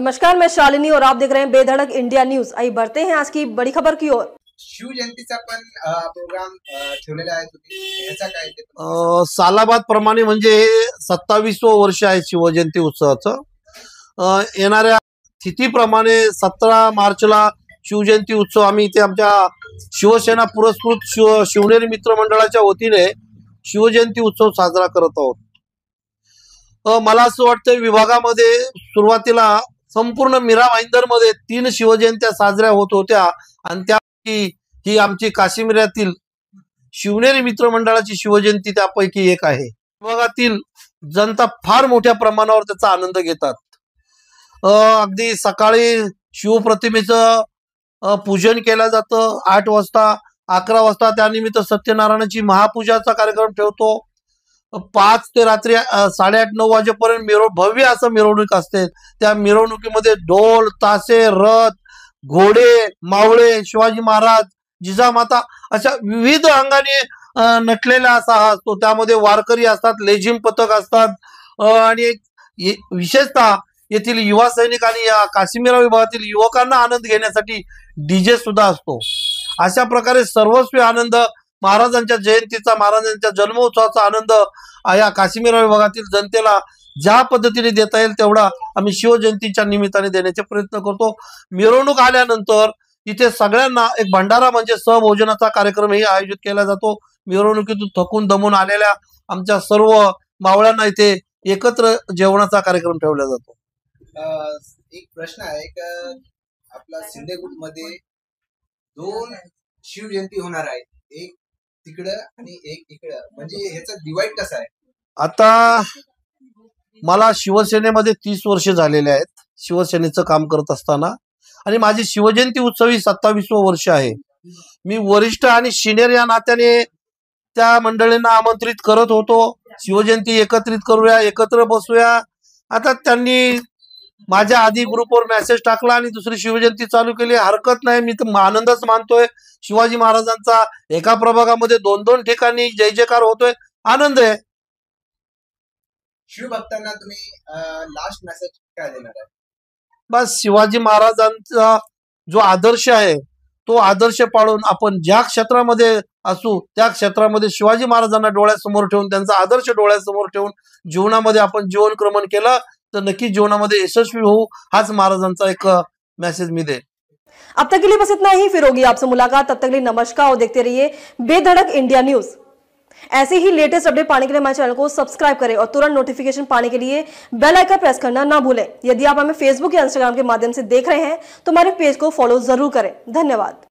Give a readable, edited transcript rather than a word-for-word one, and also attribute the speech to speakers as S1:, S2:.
S1: नमस्कार, मैं शालिनी और आप देख रहे हैं बेधड़क इंडिया न्यूज। आइए बढ़ते हैं आज की बड़ी खबर की ओर।
S2: शिवजयंतीचा पण प्रोग्राम ठेवलेला आहे तुम्ही, याचा काय ते?
S3: सालाबाद प्रमाणे म्हणजे हे 27वं वर्ष आहे शिवजयंती उत्सवाचं। येणाऱ्या तिथीप्रमाणे 17 मार्चला शिवजयंती उत्सव आम्ही इथे आमच्या शिवसेना पुरस्कृत शिवनेरी मित्र मंडळाच्या वतीने शिवजयंती उत्सव साजरा करत आहोत। मला असं वाटतं विभागामध्ये सुरुवातीला संपूर्ण मीरा भाईंदरमध्ये 3 शिवजयंत्या साजऱ्या होत होत्या आणि त्यापैकी ही आमची काश्मीरातील शिवनेरी मित्र मंडळाची शिवजयंती त्यापैकी एक आहे। विभागातील जनता फार मोठ्या प्रमाणावर त्याचा आनंद घेतात। अगदी सकाळी शिवप्रतिमेचं पूजन केलं जातं 8 वाजता, 11 वाजता त्यानिमित्त सत्यनारायणाची महापूजाचा कार्यक्रम ठेवतो। 5 ते रात्री 8:30-9 वाजेपर्यंत भव्य असं मिरवणूक असते। त्या मिरवणुकीमध्ये ढोल, ताशे, रथ, घोडे, मावळे, शिवाजी महाराज, जिजामाता अशा विविध अंगाने नटलेला असा हा असतो। त्यामध्ये वारकरी असतात, लेझिम पथक असतात आणि विशेषतः येथील युवा सैनिक आणि या काश्मीर विभागातील युवकांना आनंद घेण्यासाठी डीजे सुद्धा असतो। अशा प्रकारे सर्वस्वी आनंद महाराजांच्या जयंतीचा, महाराजांच्या जन्मोत्सवाचा आनंद या काश्मीर विभागातील जनतेला ज्या पद्धतीने देता येईल तेवढा आम्ही शिवजयंतीच्या निमित्ताने देण्याचे प्रयत्न करतो। मिरवणूक आल्यानंतर इथे सगळ्यांना एक भंडारा म्हणजे सहभोजनाचा कार्यक्रमही आयोजित केला जातो। मिरवणुकीतून थकून दमून आलेल्या आमच्या सर्व मावळ्यांना इथे एकत्र जेवणाचा कार्यक्रम ठेवला जातो।
S2: एक प्रश्न आहे की आपला सिंधेगुट मध्ये 2 शिवजयंती होणार आहे, एक तिकडं आणि एक इकडं, म्हणजे ह्याचा डिवाइड कसा आहे?
S3: आता मला शिवसेनेमध्ये 30 वर्ष झालेले आहेत शिवसेनेचं काम करत असताना, आणि माझी शिवजयंती उत्सव ही 27वं वर्ष आहे। मी वरिष्ठ आणि सिनियर या नात्याने त्या मंडळींना आमंत्रित करत होतो, शिवजयंती एकत्रित करूया, एकत्र बसूया। आता त्यांनी माझ्या आधी ग्रुपवर मेसेज टाकला आणि दुसरी शिवजयंती चालू केली। हरकत नाही, मी तर आनंदच मानतोय। शिवाजी महाराजांचा एका प्रभागामध्ये 2-2 ठिकाणी जय जयकार होतोय, आनंद आहे।
S2: शिवभक्तांना तुम्ही लास्ट मेसेज काय देणार आहे?
S3: बस शिवाजी महाराजांचा जो आदर्श आहे तो आदर्श पाळून आपण ज्या क्षेत्रामध्ये असू त्या क्षेत्रामध्ये शिवाजी महाराजांना डोळ्यासमोर ठेवून, त्यांचा आदर्श डोळ्यासमोर ठेवून जीवनामध्ये आपण जीवन क्रमण केलं तो नक्की जीवनामध्ये यशस्वी होऊ, हाच महाराजांचा एक मैसेज मी दे।
S1: अब तक के लिए बस इतना ही, फिर होगी आपसे मुलाकात। तब तक के लिए नमस्कार और देखते रहिए बेधड़क इंडिया न्यूज। ऐसे ही लेटेस्ट अपडेट पाने के लिए हमारे चैनल को सब्सक्राइब करें और तुरंत नोटिफिकेशन पाने के लिए बेल आइकन प्रेस करना ना भूलें। यदि आप हमें फेसबुक या इंस्टाग्राम के माध्यम से देख रहे हैं तो हमारे पेज को फॉलो जरूर करें। धन्यवाद।